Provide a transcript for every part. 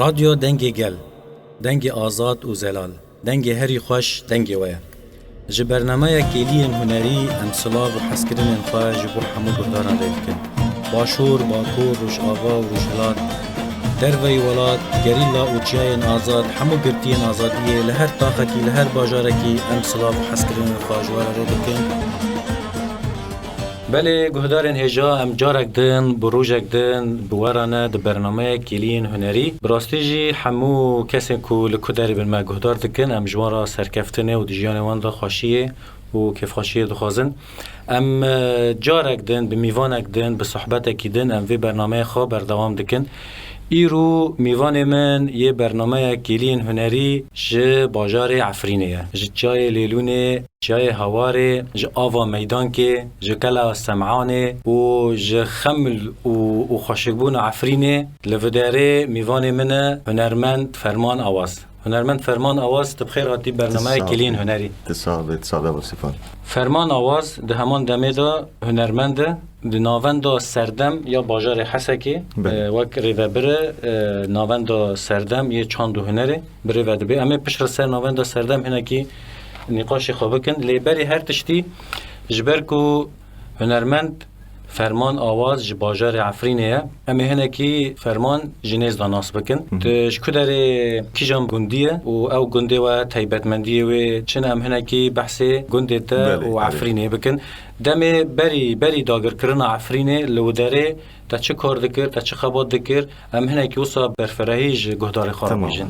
رادیو دەنگی گەل دەنگی ئازاد و زەلال دەنگی هەری خۆش دەنگی وەیە ji bernamaya Keliyen Huneri em silav û hezkirinên xwe ji bo hemû guhdaran rê dikin. Başûr, Bakur, Rojava û Xelat, derveyê welat, gerîla û çiyayên azad, hemû girtiyên azadiyê li her taxekî, li her bajarekî em silav û hezkirinên xwe ji we re rê dikin. Belê guhdarên hêja em carek din, bi rojek din, bi werane di bernamaya Keliyen Huneri. Bi rastî jî hemû kesên ku li ku derê bin me guhdar dikin, em ji wan re serkeftinê û di jiyanê wan de xweşiyê û kêfxweşiyê dixwazin. Em carek din, bi mîvanek din, bi sohbetekî din, em vê bernameyê xwe berdewam dikin. Îro mîvanê min yê bernamaya Keliyen Huneri ji bajarê Efrînê ye. Ji çiyayê Lêlûnê, çiyayê Hawarê, ji ava Meydankê, ji kela Sem'anê û ji xemil û xweşikbûna Efrînê li vê derê mîvanê min e hunermend Ferman Awaz. Hunermend Ferman Awaz tu bixêr hatî bernamaya Keliyen Huneri. Tisada bu Sipan. Ferman Awaz di heman demê de hunermend e di navenda Serdem ya bajarê Hesekê wek rêvebir e navenda Serdem yê çand û hunerê bi rêve dibe. Em ê piştre ser navenda Serdem hinekî nîqaşê xwe bikin. Lêberî her tiştî ji ber ku hunermend Ferman Awaz ji bajarê Efrînê ye. Em ê hinekî Ferman ji nêz de nas bikin. Ji ku derê kîjan gundî ye û ew gundê we taybetmendiyê wê çin em hinekî behsê gundê te û Efrînê bikin. Demê berî dagirkirina Efrînê li wê derê te çi kar dikir, te çi xebat dikir, em hinekî wisa berferehî ji guhdarê xwe bêjin.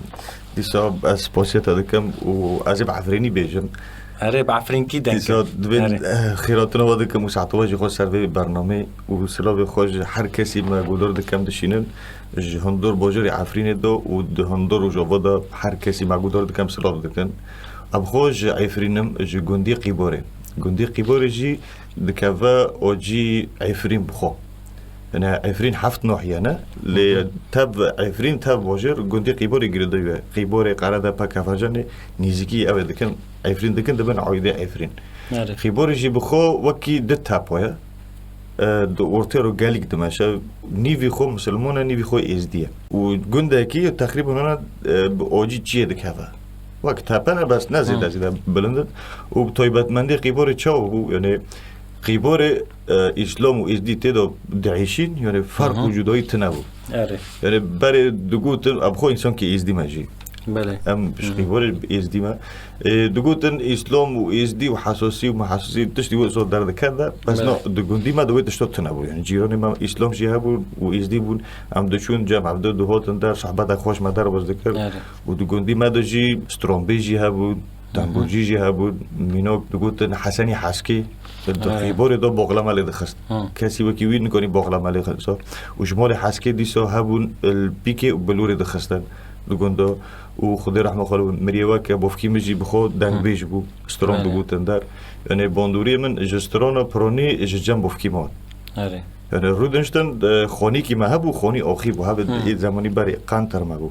Dîsa ez spasiyeta dikim û ez ê bi Efrînî bêjim. Erê bi Efrînkî denk. Dîsa dibên xîratina we dikim û saetê we jî xwe ser vê bernamê û silavê xwe ji her kesî me guhdar dikim dişînin ji hundir bajarê Efrînê de û di hundir Rojava de her kesî me guhdar dikim silav dikin. Em xwe ji Efrînim ji gundî Qîborê. Gundî Qîborê jî dikeve acî Efrîn bixwe. Yani Efrîn heft nahiye ne? Lê tev Efrîn tev bajar gundî Qîborê girêdiye. Qîborê qerede pek hevcanê nîzîkî ew ê dikin Efrîn dikin dibin aîdê Efrîn. Qîborê jî bixwe wekî di tepoye di ortaya ro gelîk dimeşe nîvî xwe Musilman e nîvî xwe êzdî ye. û gundekî teqrîban ona bi acî çiyê dikeve. Wek tepe ne bes ne zêde bilind û bi taybetmendî Qîborê çawa bû yani Qîborê İslam û êzdî tê de diêşîn yani fark û cudayî tune bû. Yani berê digotin em xwe însankî êzdî me jî. Em ji Qîborê êzdî me digotin İslam û êzdî û hesasî û mehesasî tiştî wisa derdike de bes di gundî me de wê tişta tune bû. Yani cîranê me İslam jî hebûn û êzdî bûn em diçûn cem evde dihatin der sohbetek xweş me derbas dikir û di gundî me de jî strombê jî hebûn dembûrcî jî hebûn mînak digotin Hesenî Heskê Qîborê de boxlama lê dixist. Kesî wekî wî nikanî boxlama lê xista û ji malê Heskê dîsa hebûn pîkê û bilûrê dixistin di gunda û Xwedê rehme xwe mirî weke bofkî min jî bi xwe dengbêj bû stron digotin der. Yani bandoriyê min ji strona piranî ji cem bofkî mat. Yani rûdiniştin xwanîkî me hebû xwanî axî bû hebe zemanî berê qentir me bû.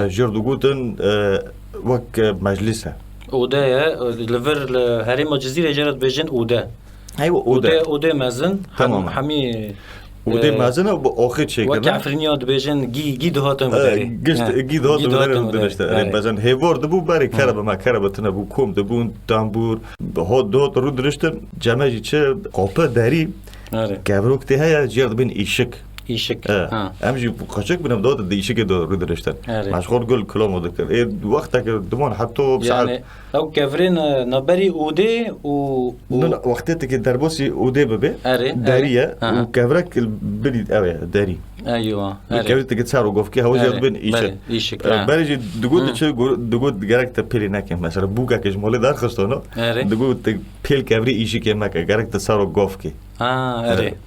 Jir digotin wek meclis e. Ode ye, li vir li herêma Cizîrê jê re dibêjin ode. Heywe Ode mezin, hemî ode mezin e bi axî çêkirin. Wek Efrîniya dibêjin gî dihatin bi derê. Gî dihatin bi derê rûdiniştin. Bezin hêvar dibû berê kerebe me kerebe tune bû kom dibûn tembûr dihat rûdiniştin ceme jî çi qape derî kevrok tê heye jêr dibin îşik. İşik. Em jî qaçik binem da di îşikê de rûdiniştin. Meşxul gul kulamo dikir. Wextekê diman heto yani ew kevrên naberî odê û wextê derbasî odê bibe derî ye û kevrek birî ew ye derî. Eywa. Kevrek ser û govkê hewa jêr dibin îşik. Berê jî digot çi digot gerek te pêlê nekin. Mesela bûkekê ji malê derxistana digot pêl kevrî îşikê meke gerek te ser û govkê.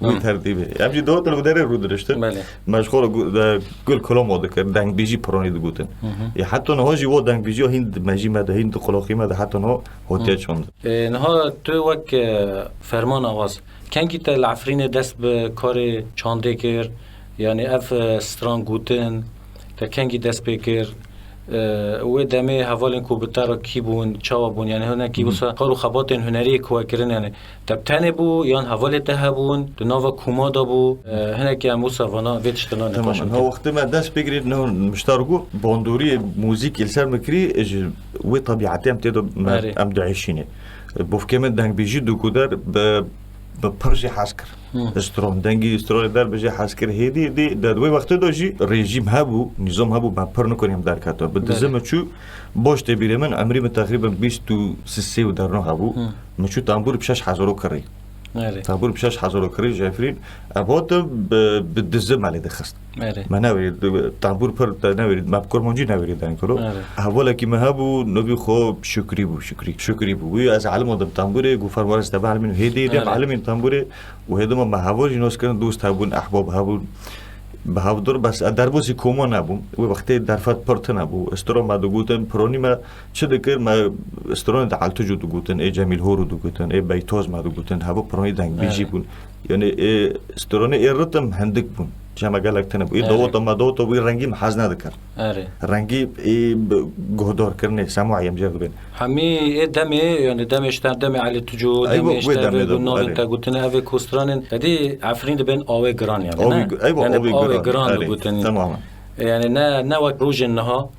Wî tertîbê. Em jî dihatin li derê rûdiniştin. Meşxul gul kulamo dikir dengbêjî piranî digotin. Heta niha jî wa dengbêjiya hîn di mejî me de hîn di qulaxî me de heta niha hatiye çand. Niha tu wek Ferman Awaz kenkî te li Efrînê dest bi karê çandê kir yani ev stran gotin te kenkî dest pê kir و دمه حوالن کو بتر کی بون چاوا بون یعنی هنر کی وسا قارو خبات هنری کو کرن یعنی تبتنه بو یان حوال ته بون دناوا کوما دا بو هنر کی موسا وانا ویتشتنا نقاش تمام. هو وقت ما داس بيجري انه مشتركوا باندوري موزيك السر مكري و طبيعتي ام تدو ام دعيشينه بوفكم دنگ بيجي دو كودر بپرژی حسکر استرون دنگی استرون در بجی حسکر هدی دی دوی وقت دوجی رژیم هبو نظام هبو من پر نکنیم در کتا بدزم چو باش تبیره من عمری من تقریبا 23 و در نه هبو مچو تنبور بشش هزارو کری تنبور بشش هزارو کری جفرین ابوات بدزم علی دخست من نورید تنبور پر نورید مبکر منجی نورید دن کرو حوالا کی مهبو نبی خوب شکری بو وی از علم آدم تنبوره گفر وارس تبع علمین هدی دم علمین تنبوره و هدم ما هوا جنوس کردن دوست هبون احباب هبون به هفدور بس در بازی کوما نبود و وقتی در فت پرت نبود استرون ما دو گوتن پرونی ما چه دکر ما استرون دعالتو جو دو گوتن ای جمیل هورو دو گوتن ای بیتوز ما دو گوتن هوا پرونی دنگ بیجی بون یعنی استرون ای رتم هندک بون جمع گلک تنه ای دوتا ما دوتا وی رنگی محاز ندکر رنگی ای گهدار کرنه سماعیم جرد بین همی ای دمه یعنی دمش دم علی تجو دمش دم نوین تا گوتن اوه کوسترانن تدی عفرین دبن آوه گران یعنی نه آوه گران دو گوتن تماما يعني نا وقت روج النها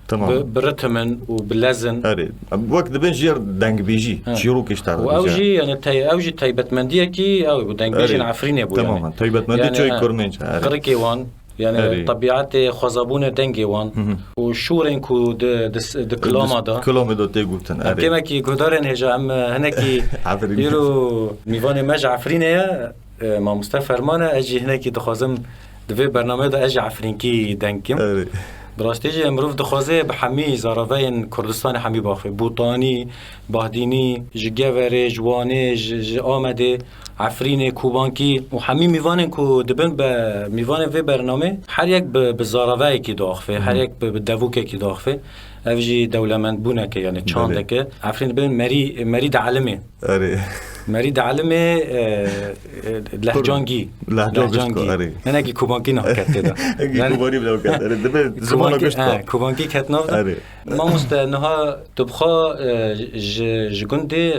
برتمن وبلزن وقت دبن جير دنگ بيجي شيرو كشتار واوجي يعني اوجي تايبت منديه كي او دنگ بيجي عفرين ابو يعني تماما تايبت مندي جوي كورمنج قركي وان يعني طبيعه خزابون دنگي وان وشورن كو د كلام دا تيغوتن كما كي غدارن هجا ام هناكي يرو ميوان مج عفرينه ما مصطفى فرمان اجي هناكي دخازم دوی برنامه دا اجی عفرینکی دنگیم براستی جی امروز دخوازه به همی زاراوین کردستان همی باخه بوتانی، باهدینی، جگوره، جوانه، آمده عفرین کوبانکی و همی میوانن که دبن به میوان وی برنامه هر یک به زاراوی کی داخفه هر یک به دووکه کی داخفه اوجی دولمند بونه که یعنی چانده که عفرین بین مری دعلمه مريد عالمي لهجانجي من اجي كوبانكي نحكت ده كوبانكي بلا كات دبل زمان قشطه كوبانكي كات نوف ما مستنها تبخا جندي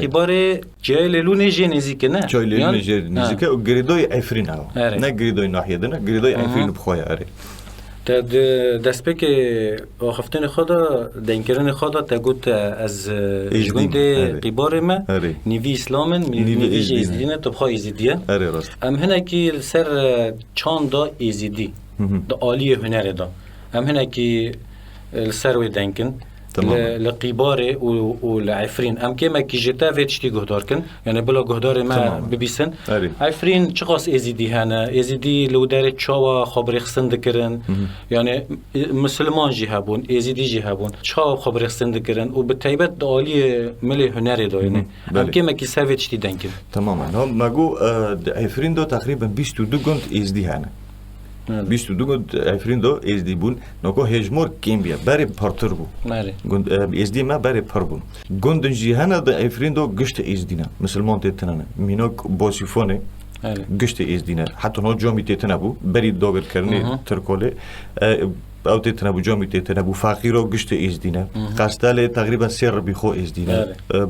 قباري جاي لوني جينيزيك نه جاي لوني جينيزيك وغريدوي عفرين هاو نه غريدوي ناحيه ده غريدوي عفرين بخويا اري تا دسپک آخفتن خدا دنکرن خدا تا گوت از جگوند قبار ما نیوی اسلامن نیوی ایزدینه تبخوا ایزدیه ام هنه که سر چان دا ایزدی دا آلی هنر دا ام هنه که سر وی دنکن لقباره والعفرين ام كما كي جتا فيتشتي غدار كن يعني بلا غدار ما ببيسن عفرين چقاس ازيدي هنا ازيدي لو دار چاوا خبر خسن دكرن يعني مسلمان جي هبون ازيدي جي هبون چا خبر خسن دكرن وبتيبت عالي ملي هنري دو يعني ام كما كي سافيتشتي دنكن تماما هم ماغو عفرين دو تقريبا 22 گند ازدي هنا 22 گند عفرین دو ازدی بون نکو هجمور کیم بیا بری پارتر بو گند ازدی ما بری پر بون گند جیهانا دا عفرین دو گشت ازدینا مسلمان تیتنانه مینوک باسیفونه گشت ازدینا حتی نو جامی تیتنا بو بری داگر کرنی ترکوله او تیتنا بو جامی تیتنا بو فقیرو گشت ازدینا قستاله تقریبا سر بخو ازدینا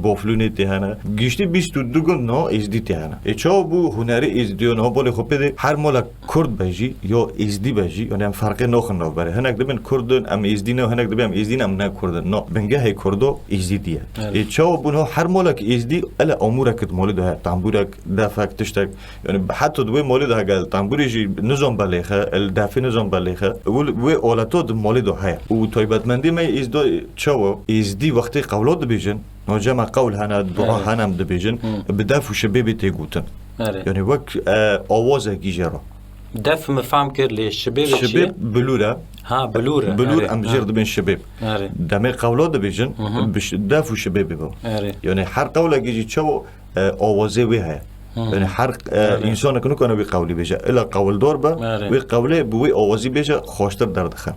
بافلونه تهانا گشتی 22 گند نو ازدی تهانا اچا بو هنری ازدیون ها بالا خب بده هر مالا کرد بجی یا ازدی بجی یعنی هم فرق نخن نو بره هنگ دبن کردن ام ازدینا هنگ دبن ازدینا ام نه کردن نه بنگه های کردو ازدیه اچا بو نه هر مالا که ازدی الا امورک مولد ها تنبورک دفک تشتک یعنی حتی دوی مولد ها گل تنبوری نظام بلیخه الدفع نظام بلیخه و تو مولد های و تایبتمندی می از دو چاو از دی وقتی قولات بیجن نجمع قول هنا دعا هنم دبیجن بدف و شباب تیگوتن یعنی وقت آواز گیجرا دف مفهم کرد لی شباب بلوره بلور ام جرد بین شباب دمی قولات بیجن دف و شباب با یعنی هر قول گیجی چاو آوازه وی های یعنی هر انسان کنه کنه بی قولی بیشه الا قول دار با وی قوله بوی آوازی بیشه خوشتر درد خم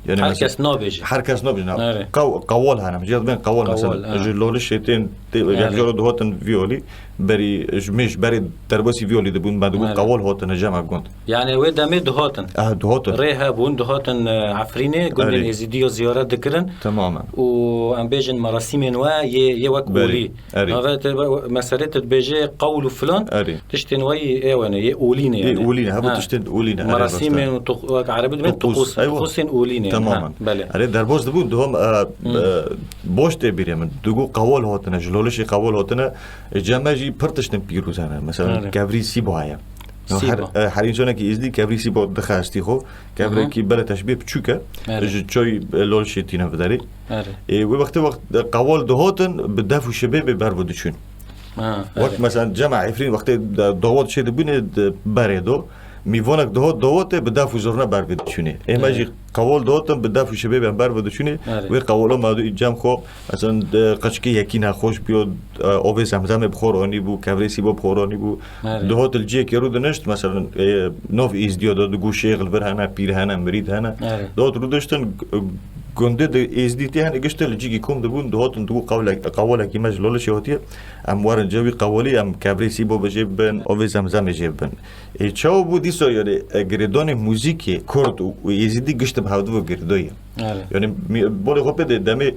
یعنی هر کس نبیشه قوال هنم جد بین قوال مثلا جلول شیطان یک جور دوهاتن ویولی بری جمش بری درباسی ویولی دبون بعد بون قوال هاتن جمع گند يعني وي دمي دهاتن دهاتن ريها بون دهاتن عفرينه قلنا الازيديو زيارات دكرن تماما و ام بيجن مراسم وا ي وكولي مساله تبيجي قول فلان تشتن وي ايوانه ي اولينه يعني اولينه هبط تشتن اولينه مراسم عربي من طقوس خصن اولينه تماما بله اره درباز دبون دهم باش تبيري من دغو قوال هاتن جلولش قوال هاتن جمعي پرتشتن پیروزانه مثلا کبری سیبو هایا هر انسان که ازدی کبری سیبو دخاستی خو کبری کی بله تشبیه بچوکه چوی لول شتینه بداری و وقت قوال دهاتن بدفع شباب برودشون وقت مثلا جمع عفرین وقت دوات شده بینه بردو میوانک دوات بدفع زورنا برودشونه ایماجی قوال دهاتن بدفع شباب برودشونه و قوالا مادو جمع خو مثلا قشکی یکی نخوش بیاد آب زمزم بخورانی بو کبری سیبو بخورانی بو دهات الجی که رو دنشت مثلا نوف ایزدیا داد گوشه غلبر هنه پیر هنه مرید هنه دهات رو داشتن گنده ده ازدیتی هن اگشت لجیگی کم دبون دهاتن دو قوالا کی مجلولش هاتیه ام وارن جوی قوالی ام کبری سیبو بجیب بن آب زمزم جیب بن چاو بو دیسا یعنی گردان موزیک کرد و ازدی گشت به هودو گردایی یعنی بولی خوبه ده دمی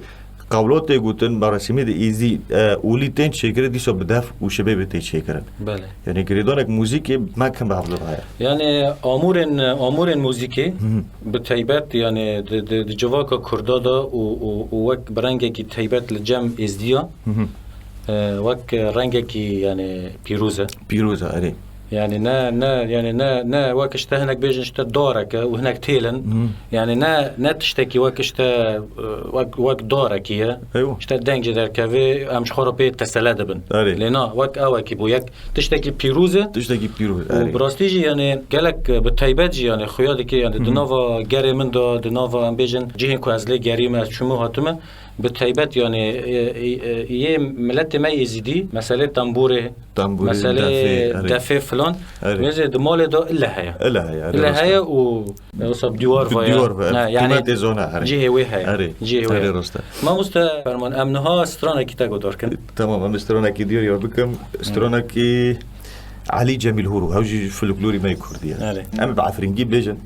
قولات گوتن مراسمی ده ایزی اولی تن چیکره دیسا بدف و شبه تی چیکرن بله یعنی گریدانک موزیک ما کم به هودو هایا يعني امور موزیکی به تایبت يعني د جواکا کردا دا و وک برنگه کی تایبت لجم ازدیا وک رنگه کی يعني پیروزه اره يعني نا وقت هناك بيجن دارك وهناك تيلن يعني نا تشتكي وقت دارك هي ايوه اشتا دنگي در كافي امش خرابي تسلد بن لنا وقت اوكي بو يك تشتكي بيروزه وبراستيجي يعني قالك بالتايبات يعني خيادك يعني دنوفا غاري من دنوفا ام بيجن جهن كو ازلي غاري ما شمو هاتمه بالتايبات يعني يه ملت ما يزيدي مساله تنبوره مساله دفه فلان مزه دمال دا الا هي و صب ديوار فيا يعني جهه وي هي جهه وي ما مست فرمان امنها استرانا کی تا گدار کن تمام ام استرانا کی دیار یار بکم استرانا کی علي جميل هورو هاوجي فلكلوري ما يكرديه ام بعفرنجي بيجن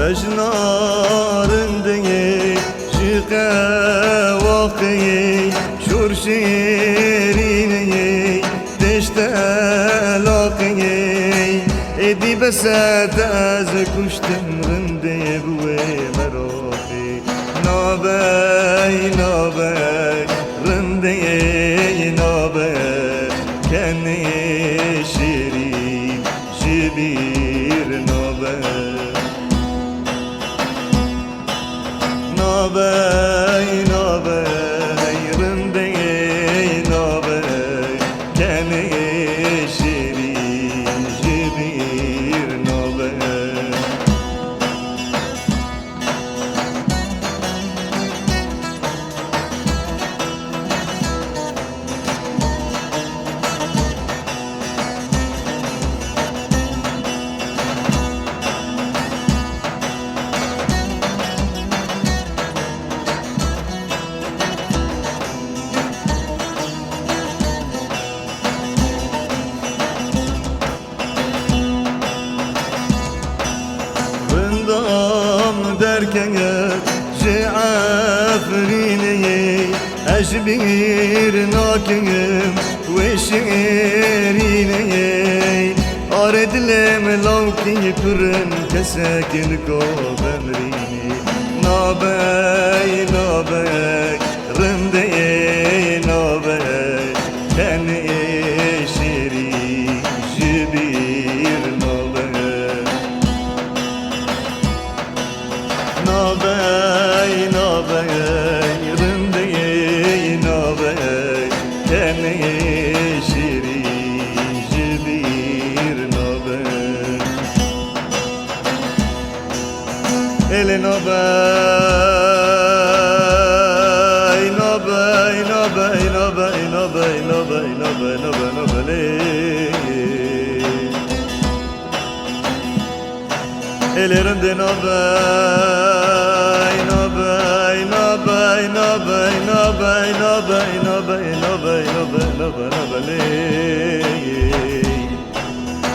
Bejnarındığı şıkı vakıyı şur şiriniyı deşte lakıyı edi beset az kuştum rındığı buve merakı nabey rındığı nabey kendi şirin şibir nabey نابي رندي نابي كان شيرين جبير نابي derken عفريني أجبير ناكم وشيريني أرد لم لوكي برن كساكن كوبمريني نابي رندي نابي كان شيري جبير شیری جبیر نابه ال نابه نابه نابه نابه نابه نابه نابه نابه نابه ال رند نابه نابه نابه نابه نابه نابه نابه نابه نابه نابه نابه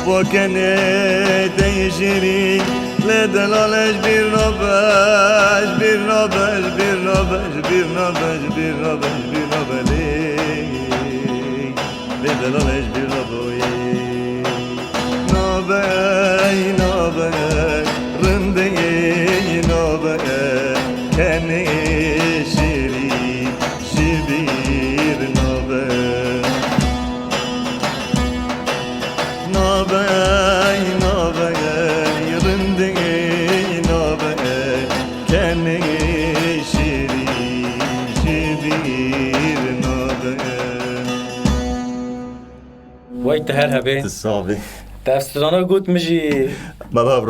وكنه تيجري لدلالش بير نابش بير نابش بير نابش بير نابش بير نابش بير نابش لدلالش بير نابوي نابي نابي رندي نابي كني شيري شبير نابي نابي نابي رندي نابي كني شيري شبير نابي وقت هر هبه تصابي تفسیرانه گوت میجی مبهو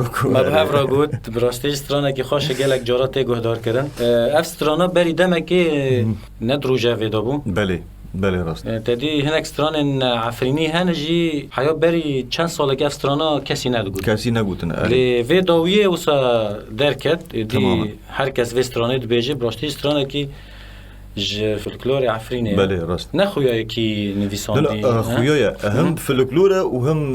را گوت براستیج سترانه که خوش گلک جارات گهدار کردن اف سترانه بری دمه که ندروجه ویدا بو بله بله راست تدی هنک ستران عفرینی هنجی حیا بری چند ساله که اف سترانه کسی ندگود کسی نگوتن لی ویداویه اوسا درکت دی تماما. هر کس وی سترانه دی بیجی براستیج سترانه که فولکلور عفرینه بله راست نه خویایی که نویساندی لا خويايا هم فلكلوره وهم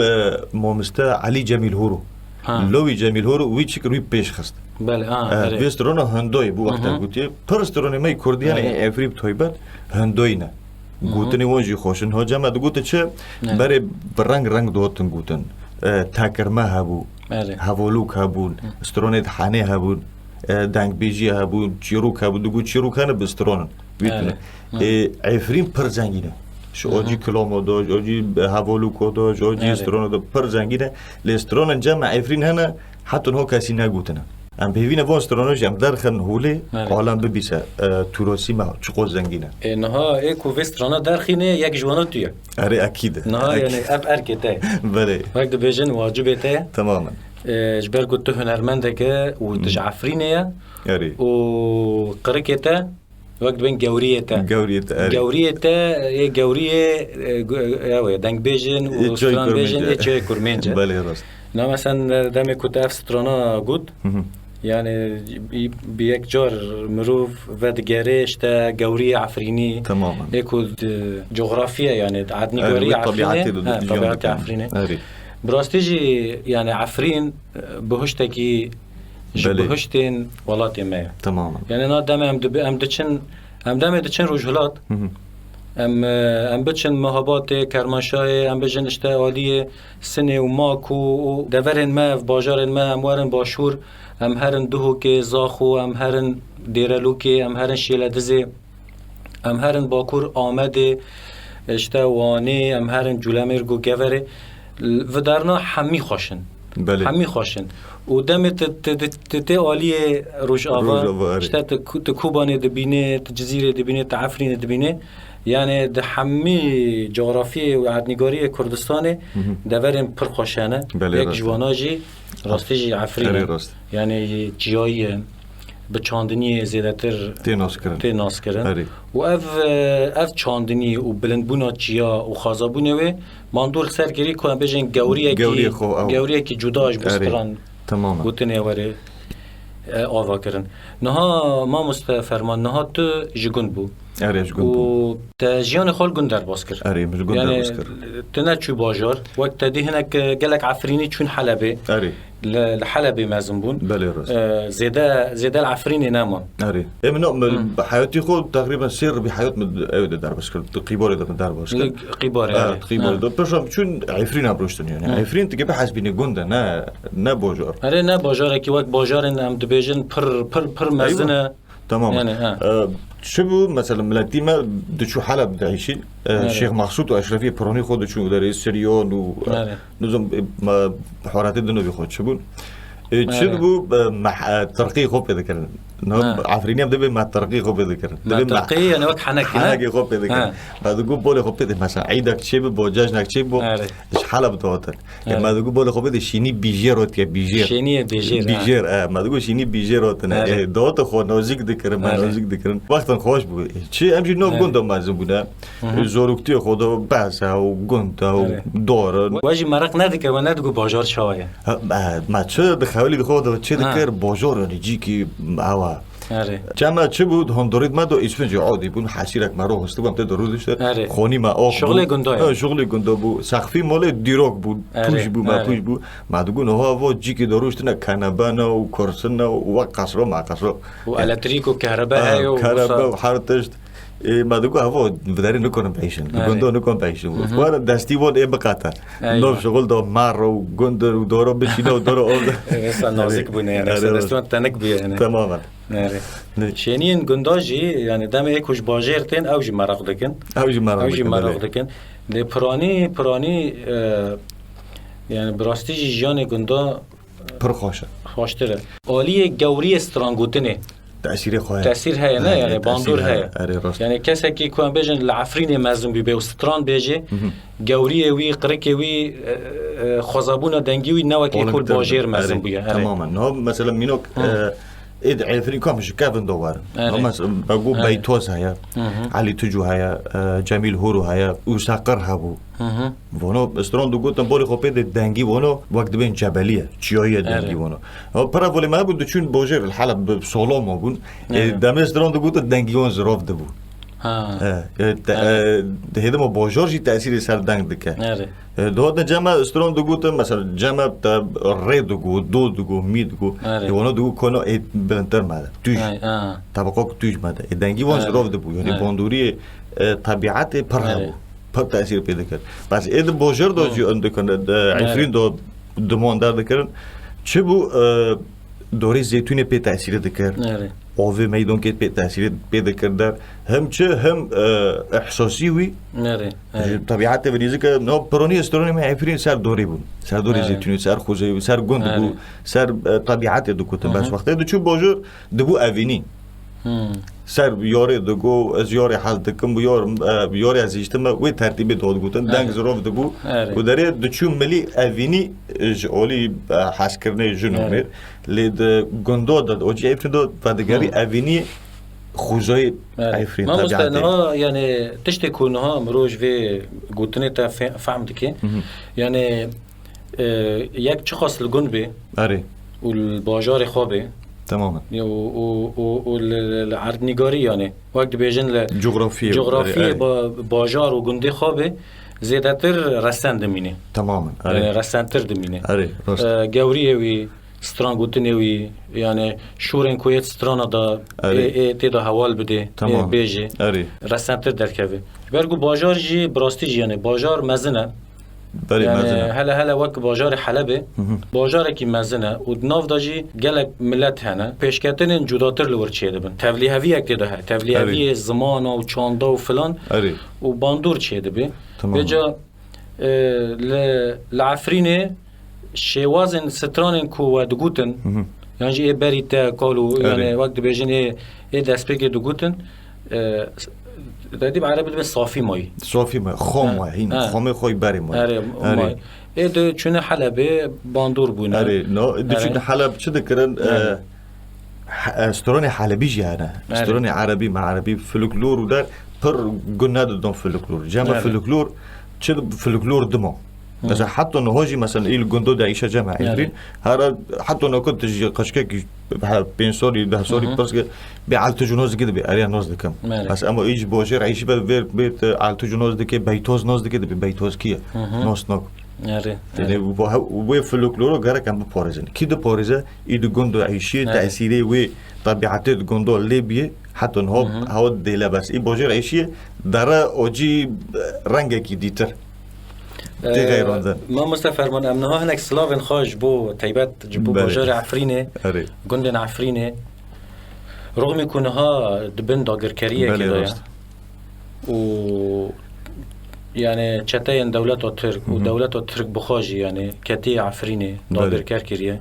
مامستا علي جميل هورو لوي جميل هورو وي تشكر وي بيش خست بله ويسترونا هندوي بو وقت قلتي پرستروني ماي كرديان افريب تويبت هندوينا گوتنی وانجی خوشن ها جمع دو گوته چه برای رنگ دوتن گوتن تاکرمه هبو هوالوک هبون استرونت حانه هبون دنگ بیجی هبون چیروک هبون دو گوت چیروک هنه بسترونن بیتنه عفرین پر زنگینه شو آجی کلامو داج آجی هوالوکو داج آجی استرون دا پر زنگینه لیسترونن جمع عفرین هنه حتی ها کسی نگوتنه ام بهوینه وان استرانوش ام درخن هوله عالم ببیسه توراسی ما چقدر زنگینه نها ایکو وسترانا درخینه یک جوانا توی اره اکیده نها یعنی اب ارکته بله وقت بیجن واجبه ته تماما جبر گوت تو هنرمنده که و تجعفرینه اره و قرکته وقت بین گوریته یه گوریه دنگ بیجن و ستران بیجن یه چای کرمینجه بله راست نه مثلا دم کت اف سترانا گود یعنی بی یک جار مروف و دگرش تا گوری عفرینی تماما اکو جغرافیه یعنی عدنگوری عفرینه طبیعت عفرینه براستیجی یعنی عفرین بهشتکی بهشتین ولات ما تماما یعنی نا دم ام دچن روجهلات ام بچن مهابات کرمانشاه ام بجن اشته عالی سنه و ماک و دورن ما و باجارن ما ام وارن باشور ام هرن دوهو که زاخو ام هرن دیرلو که ام هرن شیلدزه ام هرن باکور آمده اشته وانه ام هرن جولمرگو گوره و درنا همی خوشن همی خوشن و دم ت عالی روش آوا اشته ت کوبانه دبینه ت جزیره دبینه ت عفرین دبینه یعنی ده همه جغرافی و عدنگاری کردستان دورن پر خوشانه یک جواناجی راستیجی عفرینه یعنی جیایی به چاندنی زیادتر تیناس کرن و اف چاندنی و بلندبونا چیا و خازابونه و ماندول سرگیری کنه بجن گوریه که جداش بستران گوتنه وره آوا کرن نها ما فرمان نها تو جگون بو و تجیان خال گندر باز کرد یعنی تنه چو باجار وقت دی هنک گلک عفرینی چون حلبه الحلبة مازن بون زيادة العفريني ناما من حياتي خود تقريبا سر بحياة من أود دربش كرد قيباري ده من دربش كرد قيباري ده برشام چون عفرين هبروشتن يعني عفرين تجيب حسبيني جنده نه باجار نه باجار که وقت باجارن هم دبیجن پر مزنه تمام شبو مثلا ملتي ما دشو حلب دعيشين الشيخ مقصود واشرفي بروني خود شو داري سريون و نظام ما حوارات الدنيا بيخود شبون شبو مع ترقي خوب كده كان نه عفرینی هم دبی مترقی خوب پیدا کردن مترقی یعنی وقت حنکی خوب پیدا کردن بعد گو بول خوب پیدا مثلا عیدک چه با جشنک چه با اش حلب داتر بعد گو بول خوب پیدا شینی بیجر روت یا بیجر شینی بیجر بعد گو شینی بیجر روت نه دات خو نازک دکرم نازک دکرم وقتا خوش بود چه همچین نو گندم مازم بوده زورکتی خدا بس و گند و دار واجی مرق ندیکه و ندگو بازار شاویه ما چه دخولی خود چه دکر بازار نجی کی آوا جمع چه بود هندورید ما دو اسفنج عادی بود حسیرک مرا هسته بودم تا روزش خونی ما آخ شغل گنده شغل گنده بود سقفی مال دیروک بود پوش بود ما پوش بود ما دو گونه ها و جی کی دروشت نه کنبه نه و کرسن نه و قصر ما قصر و الکتریک و کهرباء و هر تشت ما دو هوا بداری نکنم پیشن گنده نکنم پیشن و دستی بود بقطع نو شغل دو مار و گنده و دارو بشینه و دارو آب مثلا نازک بونه یعنی مثلا تنک بیه تماما شینین گنداجی یعنی دم یکوش باجرتن اوجی مرق دکن اوجی مرق دکن ده پرانی یعنی براستی جیان گندا پر خوشتره عالی گوری استرانگوتنه تأثیر هیا نه یعنی باندور هیا یعنی کسی که کوان بیشن لعفرین مزون بی و ستران بیشه گوری وی قرکی وی خزابون دنگی وی نوع که کل باجر مزون بیه تماما نه مثلا مینوک إد عفرين كم شكافن دوار، هم بقول بيتوز هيا، علي تجو هيا، جميل هورو هيا، وساقر هبو، وانو استرون دو قطن بولی خوبه دنگی وانو وقت بین جبلیه، چیایی دنگی وانو. برا ولی ما بود چون باجر الحلب سالم ما بون، دم استرون دو قطن دنگی وان زراف دبو. ده هذا ما باجرجي تأثير سر دنگ دكه. ده جمع استرون دقوته مثلا جمع تا ري دقو دو دقو مي دقو. يوانو دقو كنا بلنتر ماذا توج. طبقات توج ماذا. دنگي وان زراف دبو يعني باندوري طبيعات برهبو. پر تأثير پیدا کرد. بس اید باجر دو جو اندکن عفرین دو دماندار دکرن. چه بو دوری زیتون پی تأثیر دکر. آوه میدان که پی تأثیر پیدا کرده هم چه هم احساسی وی طبیعت ونیزه که نه پرانی استرانی من عفرین سر دوری بود سر دوری زیتونی سر خوزه سر گند بود سر طبیعت دو کتن بس وقتی دو چون باجر دبو اوینی سر یاری دگو از یاری حل دکم و یاری از اجتماع و ترتیب داد گوتن دنگ زراف دبو و داره دچون ملی اوینی جالی حس کرده جنوبی لید گندو داد و جی افرین داد و دگری اوینی خوزای افرین ما مستنها یعنی تشت کنها مروج و گوتنه تا فهمت که یعنی یک چه خاص الگند به و الباجار خوابه تماما والعرض نگاری یعنی وقت بیشتر جغرافی با باجار و گنده خوابه زیادتر رسند مینه تماما یعنی رسندتر دمینه گوریه وی سترانگوتنه وی یعنی شورن کویت سترانا دا تیدا حوال بده بیجه رسندتر درکوه برگو باجار جی براستی جی یعنی باجار مزنه يعني هلا وقت باجار حلبه باجار کی مزنه و ناف داجی گلک ملت هنه پیشکتن جداتر لور چه دبن تولیهوی یک ده تولیهوی زمان و چانده و فلان و باندور چه دبه بجا لعفرینه شوازن سترانن کو دگوتن یعنی ای بریت کالو یعنی وقت بیجن ای دسپیک دگوتن دادی عربی به صافی مای خام مای خام خوی بری مای مای ایده چون حلبه باندور بونه نه ایده چون حلب چه دکرن استران حلبی جیانه استران عربی مع عربی فلکلور و در پر گناه دادن فلکلور جمع فلکلور چه فلکلور دما مثلا حتی نهاجی مثلا ایل گندو دایشه جمع عفرین هر حتی نکات تجی قشکه کی 5 سالی 10 سالی پس که به علت جناز گده به اریا ناز دکم بس اما ایج باجر عیشی به بیت علت جناز دکه بیتوز ناز دکه به بیتوز کیه ناس نک یعنی و فلکلور گره کم بپارزن کی دو پارزه اید گندو عیشی تأثیری و طبیعت گندو لیبیه حتی ها دیله بس ای باجر عیشی داره اوجی رنگ کی دیتر ما مستفرمان امنها هناك سلافن خاش بو تيبات جبو باجار عفرينه گندن عفرينه رغم كونها دبن داگرکریه كده و يعني چتاين دولت ترك و دولت ترك بخاجي يعني كتي عفرينه داگرکر كريه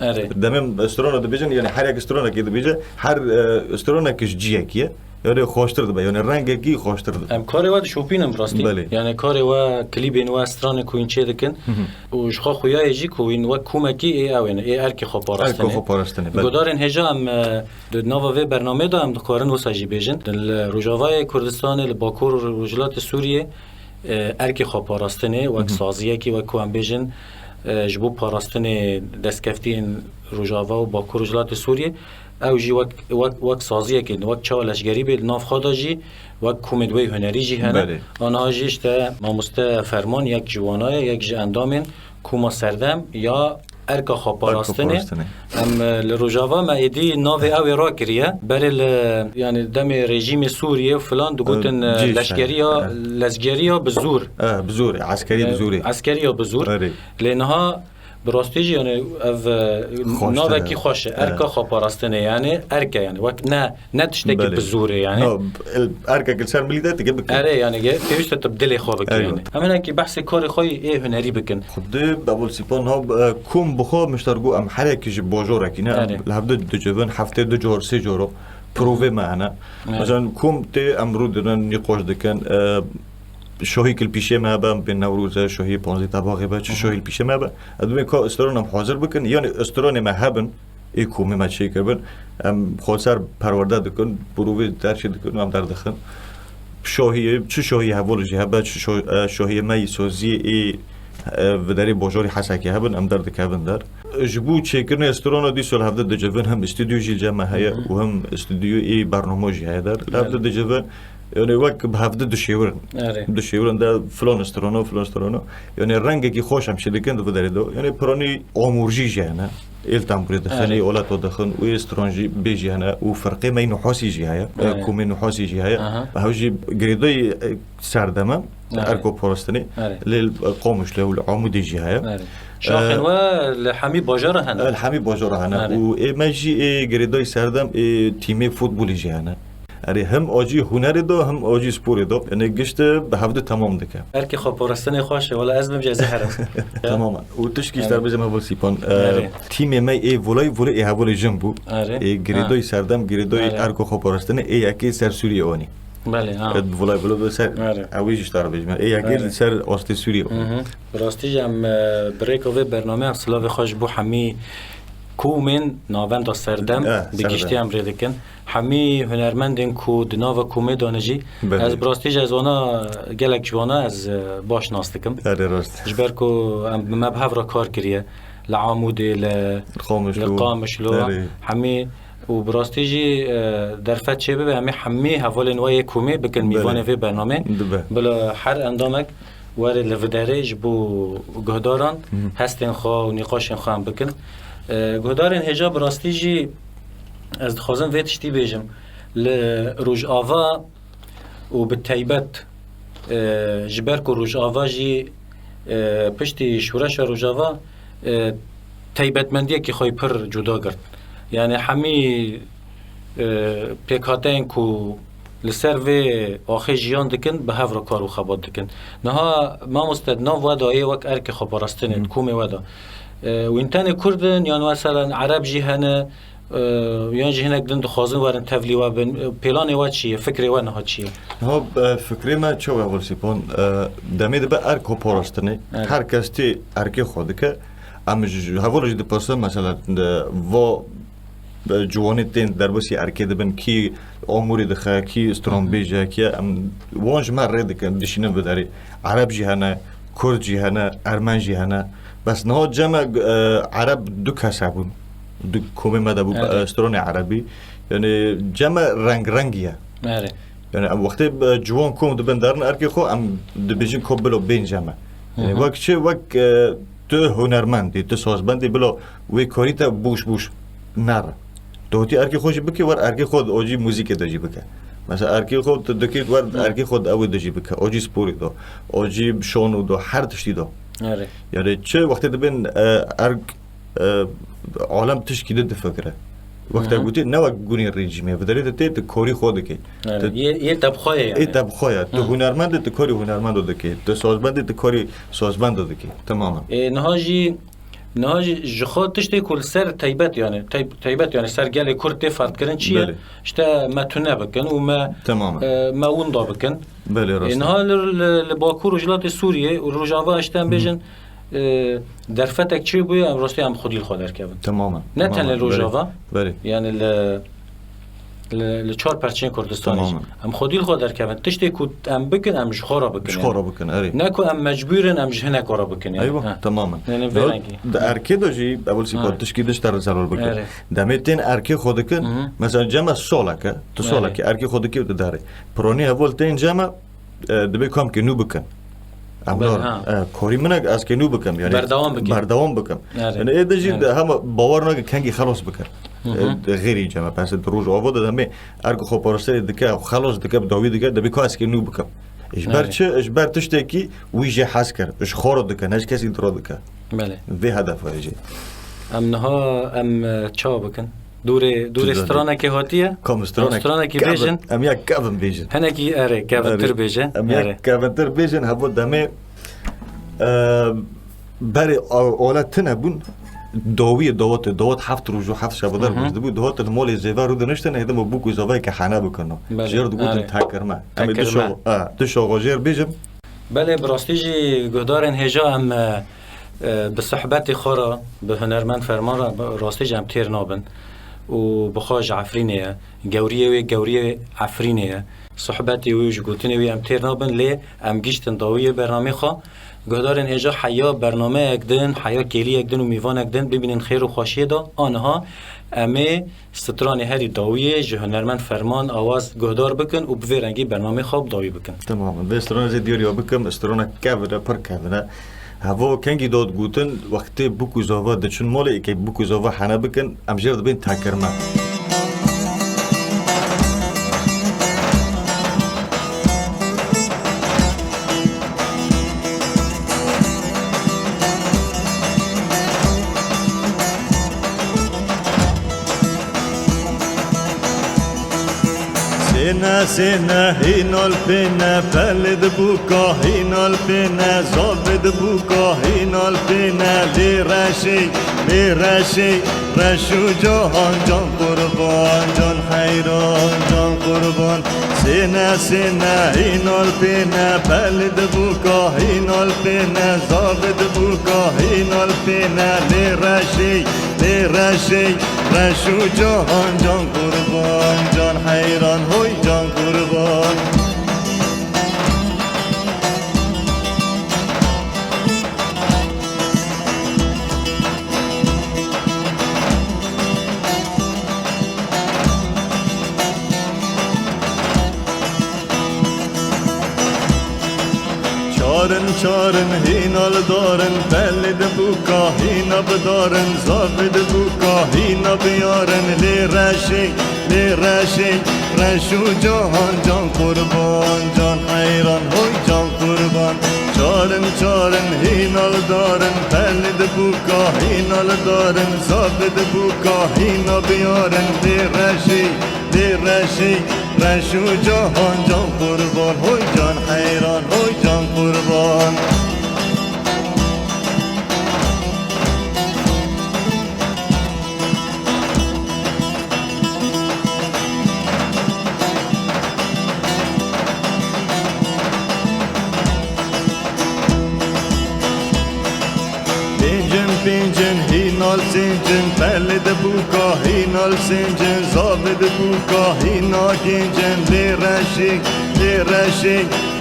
آره دمم استرونه دبیجن یعنی هر یک استرونه که دبیجه هر استرونه کش جیه کیه یعنی خوشتر دبی یعنی رنگی کی خوشتر دبی ام کاری واد شوپینم راستی یعنی کاری و کلیبین و استران کوین چه دکن و شخا خویای جی کوین و کومکی ای او یعنی ای ارکی خو پاراستنه گدارن هجا ام نوا و برنامه دا ام دکارن وساجی بیجن روجاوای کردستان الباکور روجلات سوریه ارکی خو پاراستنه و سازیه کی و کوام بیجن جبو پاراستنه دستکفتین روجاوا و باکور روجلات سوریه او جی وک سازیه که وک چالشگری به ناف خدا جی وک کمدوی هنری جی هنه آنها جیش تا ماموسته فرمان یک جوانای یک جی اندامین کوما سردم یا ارکا خاپاراستنه ام لروجاوا ما ایدی ناو اوی را کریه برای یعنی دم رژیم سوریه و فلان دو گوتن لشگری یا بزور بزور عسکری یا بزور لینها براستی یعنی او ناو کی خوشه ارکا خاپاراستنه یعنی ارکا یعنی وقت نه تشتکی بزوره یعنی ارکا کل سر ملیده دیگه بکن اره یعنی پیوسته تبدیل خواه بکن یعنی همین که بحث کار خواهی ای هنری بکن خود بابل سیپان ها کم بخواه مشترگو ام هر یکیش باجوره که نه لحظه دو جوان هفته 2 جور 3 جورو پرووه معنا مثلا کم تی امرو دارن نقاش دکن شاهی کل پیشه ما بام به نوروز شاهی 15 طبقه با چه شاهی پیشه ما با ادومه کا استرانم حاضر بکن یعنی استران ما هبن ای کومه ما چی کربن خالصر پرورده دکن بروی درش دکن هم در دخن شاهی چه شاهی حوالجی هبا چه شاهی مای سوزی ای و داری باجاری حساکی هبن ام در دکابن در جبو چیکرن استران دی سال هفته دجوان هم استودیو جی جمع هیا و هم استودیو ای برنامه جی هیا در هفته دجوان یعنی وقت به هفته دو شیورن در فلان استرانو یعنی رنگی که خوشم شده کند و داره دو یعنی پرانی آمورجی جهنه ایلتام برید دخنه اولاد و دخن و استرانجی بیجهنه و فرقی می نحاسی جهه کومی نحاسی جهه و هوجی گریدای سردمه ارکو پرستنی لیل قامش له عمودی جهه شاخن و الحمی باجاره هنه و ایمجی گریدای سردم تیم فوتبولی جهنه اره هم آجی هنری دو هم آجی سپوری دو یعنی گشته به هفته تمام دکه ارکی خب پرستنی خوشه ولی از مجازه هرم تماما و تشکیش در بجم اول سیپان تیم می ای ولای ای هولی جنبو ای گریدوی سردم گریدوی ارکو خب پرستنی ای یکی سر سوریه آنی بله ولای بلو سر اویجش در بجم ای یکی سر آستی سوریه براستی جم بریک و برنامه اصلا خوش بو حمی کومن ناوند سردم بگیشتی هم ریدکن همی هنرمندین کو دناو کومه دانجی از براستی جزوانا گلک جوانا از باش ناستکم جبر کو مبهف را کار کریه لعامودی لقامشلو همی و براستی جی درفت چه به همی حوال نوای کومه بکن میوانه و برنامه بلا هر اندامک وارد لودره جبو گهداران هستین خواه و نقاشین خواه بکن گهدارین هجا براستی جی از خوازم ویتشتی بیجم لروج آوا و بالتایبت جبر کو روج آوا جی پشتی شورش روج آوا تایبت مندیه که خوی پر جدا کرد یعنی همی پیکاتین کو لسر و آخی جیان دکن به هفر کار و خباد دکن نها ما مستدنا ودا ای وک ارک خبرستن کومه ودا و انتان کردن یعنی مثلا عرب جهنه یعنی جهنه دند خوازن وارن تولی و پلان و چیه فکر و نه چیه ها فکر ما چه اول سیپون دمید به ارک خبرستنه هر کس تی ارک خود که ام هوالج د پاسه مثلا و جوانی تین در بسی ارکیده بن کی آموری دخه کی استران بیجه کی ام وانج مر رد کن دشینم بداری عرب جهنه کرد جهنه ارمن جهنه بس نه جمع عرب دو کسبون دو کومه مدبو استران عربی یعنی جمع رنگیه یعنی وقتی جوان کوم دبن درن ارکی خو ام دبیجن کوبلو بین جمع یعنی وقت چه وقت تو هنرمندی تو سازمندی بلا وی کاری تا بوش نر دوتی ارکی خوشی بکی ور ارکی خود آجی موزیک داجی بکه مثلا ارکی خود دکی ور ارکی خود اوی داجی بکه آجی سپوری دو آجی شانو دو هر تشتی دو یعنی چه وقتی دبین ارک عالم تشکیده ده فکره وقتی گویی نه وقت گونی رژیمه و داری تی کاری خود کی یه طبخه یه طبخه تو هنرمند تو کاری هنرمند دو کی تو سازمند تو کاری سازمند دو کی تماما نهاجی نه جخات تشتی کل سر تایبت یعنی تایبت یعنی سر گله کرد فرد کردن چیه؟ بله. اشته ما تونه بکن و تماما ما اوندا بکن. بله راست. اینها لباکو رجلات سوریه و رجاوا اشتن بیشن در فتک چی بوی ام راستی هم خودی خودر کردن. تماما. نه تنها رجاوا. بله. یعنی لچار پرچین کردستانیش هم خودی خودر کردن. تشتی کود ام بکن ام جخارا بکن. جخارا بکن. آره. نه کو ام مجبورن ام جهنه کارا بکن. ایوه تماما. یعنی ورنگی. در ارکی داشتی اول سیپات تشکیلش در زلال بکن. دمیتین ارکی خود کن. مثلا جمع سالکه تو سالکه ارکی خود کی داره. پرانی اول تین جمع دبی کام که نو بکن. امرار کاری منک از که نو بکن یعنی بردوام بکن. یعنی ایده‌جی هم باور نگه کنگی خلاص بکن. غیری جمع پس دروج آورد دمی ارگ خوب پرسته دکه خلاص دکه داوی دکه دبی که از که نو بکن. اجبار تشته کی ویجه حس کرد. اش خورد دکه نش کسی درود دکه. بله. به هدف هایجی. ام نها ام چا بکن. دور استرانه که هاتیه؟ کام استرانه که بیشن؟ ام یک کابن بیشن. هنه کی اره کابن تر بیشن؟ ام یک کابن تر بیشن هبود دمی برای آلت نبود دوات هفت روز و هفت شب در بود بود دوات مال زیور رو دنشتن هیدم بوکو زاوی که خانه بکنه جرد بودن تکرمه اما دو شاغاجر بیشم بله براستیجی گدارن هجا هم به صحبت خورا به هنرمند فرمان را راستیج هم تیر نابن و بخواج عفرینه گوریه عفرینه صحبتی ویش گوتنی وی هم تیر نابن لی هم گیشتن داوی برنامه خواه گهدارن هجا حیا برنامه اکدن حیا کلی اکدن و میوان اکدن ببینن خیر و خوشیه دا آنها امه ستران هری داویه جهنرمند فرمان آواز گهدار بکن و بویرنگی برنامه خواب داوی بکن تماما به استران زیدیاری ها بکن استران کبره پر کبره هوا کنگی داد گوتن وقتی بوکو زاوا دچون مالی که بوکو زاوا حنا بکن امجر دبین تکرمه سنة هينال بينا فلد بوكا هينال بينا زابد بوكا هينال بينا لراشي رشو جهان جان قربان جان حيران جان قربان سنة هينال بينا فلد بوكا هينال بينا زابد بوكا هينال بينا لراشي رشو جهان جان قربان جان حيران هوي جان قربان چارن هینال دارن بلد بوکا هینا بدارن زابد بوکا هینا بیارن لراشی رشو جهان جان قربان جان حیران هوی جان قربان چارن هینال دارن بلد بوکا هینال دارن زابد بوکا هینا بیارن لراشی رشو جهان جان قربان هوی جان حیران هوی جان قربان Pinjen hinal sinjen pelle de buka hinal sinjen zabed buka hina ginjen lerashi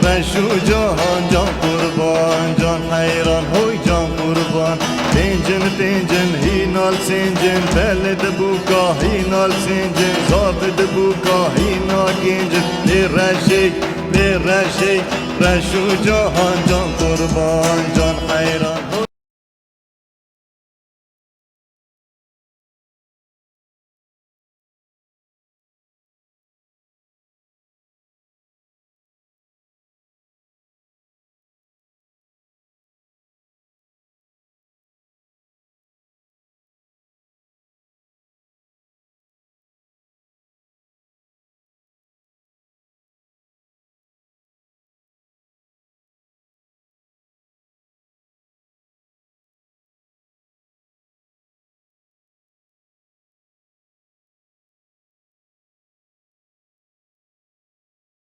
rashu jahan jan qurban jan hayran hoy jan qurban pinjen hinal sinjen pelle de buka hinal sinjen zabed buka hina ginjen lerashi rashu jahan jan qurban jan hayran